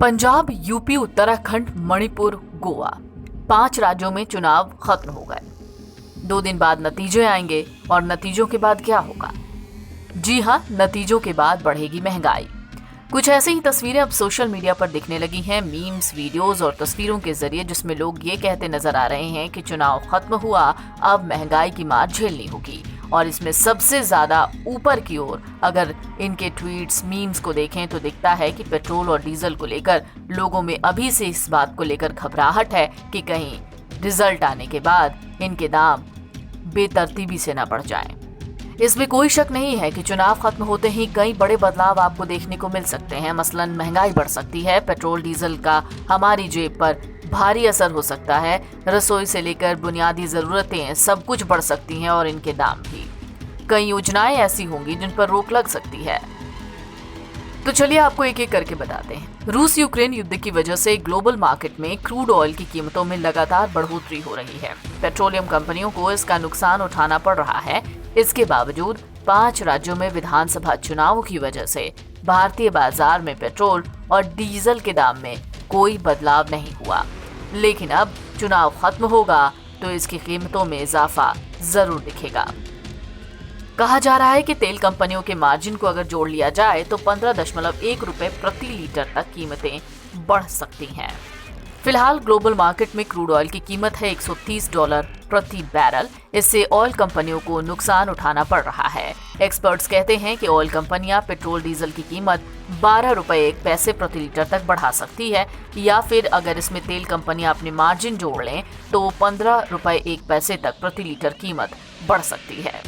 Punjab, UP, Uttarakhand, Manipur, Goa 5 राज्यों में चुनाव खत्म हो गए। 2 दिन बाद नतीजे आएंगे और नतीजों के बाद क्या होगा? जी हाँ, नतीजों के बाद बढ़ेगी महंगाई। कुछ ऐसी ही तस्वीरें अब सोशल मीडिया पर दिखने लगी हैं, मीम्स, वीडियोस और तस्वीरों के जरिए, जिसमें लोग ये कहते नजर आ रहे हैं कि चुनाव खत्म हुआ, अब महंगाई की मार झेलनी होगी। और इसमें सबसे ज्यादा ऊपर की ओर अगर इनके ट्वीट्स, मीम्स को देखें तो दिखता है कि पेट्रोल और डीजल को लेकर लोगों में अभी से इस बात को लेकर घबराहट है कि कहीं रिजल्ट आने के बाद इनके दाम बेतरतीबी से न बढ़ जाएं। इसमें कोई शक नहीं है कि चुनाव खत्म होते ही कई बड़े बदलाव आपको देखने को मिल सकते हैं। मसलन महंगाई बढ़ सकती है, पेट्रोल डीजल का हमारी जेब पर भारी असर हो सकता है, रसोई से लेकर बुनियादी जरूरतें सब कुछ बढ़ सकती हैं और इनके दाम भी। कई योजनाएं ऐसी होंगी जिन पर रोक लग सकती है। तो चलिए आपको एक एक करके बताते हैं। रूस यूक्रेन युद्ध की वजह से ग्लोबल मार्केट में क्रूड ऑयल की कीमतों में लगातार बढ़ोतरी हो रही है। पेट्रोलियम कंपनियों को इसका नुकसान उठाना पड़ रहा है। इसके बावजूद 5 राज्यों में विधानसभा चुनावों की वजह से भारतीय बाजार में पेट्रोल और डीजल के दाम में कोई बदलाव नहीं हुआ। लेकिन अब चुनाव खत्म होगा तो इसकी कीमतों में इजाफा जरूर दिखेगा। कहा जा रहा है कि तेल कंपनियों के मार्जिन को अगर जोड़ लिया जाए तो 15.1 रुपए प्रति लीटर तक कीमतें बढ़ सकती हैं। फिलहाल ग्लोबल मार्केट में क्रूड ऑयल की कीमत है $130 प्रति बैरल। इससे ऑयल कंपनियों को नुकसान उठाना पड़ रहा है। एक्सपर्ट्स कहते हैं कि ऑयल कंपनियां पेट्रोल डीजल की कीमत 12 रुपए 1 पैसे प्रति लीटर तक बढ़ा सकती है, या फिर अगर इसमें तेल कंपनियां अपने मार्जिन जोड़ लें तो 15 रुपए 1 पैसे तक प्रति लीटर कीमत बढ़ सकती है।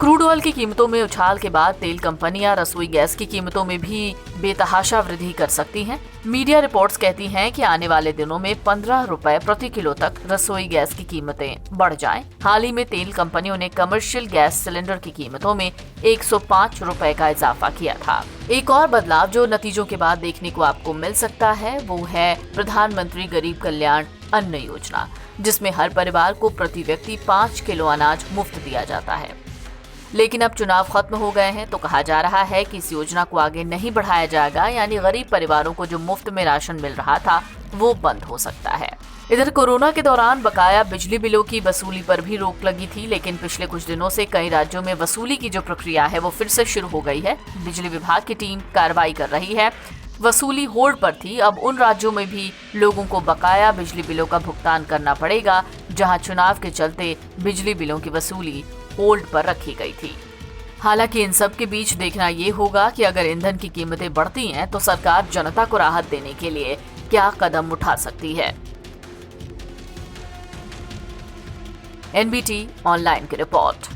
क्रूड ऑयल की कीमतों में उछाल के बाद तेल कंपनियां रसोई गैस की कीमतों में भी बेतहाशा वृद्धि कर सकती हैं। मीडिया रिपोर्ट्स कहती हैं कि आने वाले दिनों में 15 रुपए प्रति किलो तक रसोई गैस की कीमतें बढ़ जाएं। हाल ही में तेल कंपनियों ने कमर्शियल गैस सिलेंडर की कीमतों में 105 रुपए का इजाफा किया था। एक और बदलाव जो नतीजों के बाद देखने को आपको मिल सकता है वो है प्रधानमंत्री गरीब कल्याण अन्न योजना, जिसमें हर परिवार को प्रति व्यक्ति 5 किलो अनाज मुफ्त दिया जाता है। लेकिन अब चुनाव खत्म हो गए हैं तो कहा जा रहा है कि इस योजना को आगे नहीं बढ़ाया जाएगा, यानी गरीब परिवारों को जो मुफ्त में राशन मिल रहा था वो बंद हो सकता है। इधर कोरोना के दौरान बकाया बिजली बिलों की वसूली पर भी रोक लगी थी, लेकिन पिछले कुछ दिनों से कई राज्यों में वसूली की जो प्रक्रिया है वो फिर से शुरू हो गई है। बिजली विभाग की टीम कार्रवाई कर रही है। वसूली होल्ड पर थी, अब उन राज्यों में भी लोगों को बकाया बिजली बिलों का भुगतान करना पड़ेगा जहां चुनाव के चलते बिजली बिलों की वसूली होल्ड पर रखी गई थी। हालांकि इन सब के बीच देखना ये होगा कि अगर ईंधन की कीमतें बढ़ती हैं तो सरकार जनता को राहत देने के लिए क्या कदम उठा सकती है। NBT ऑनलाइन की रिपोर्ट।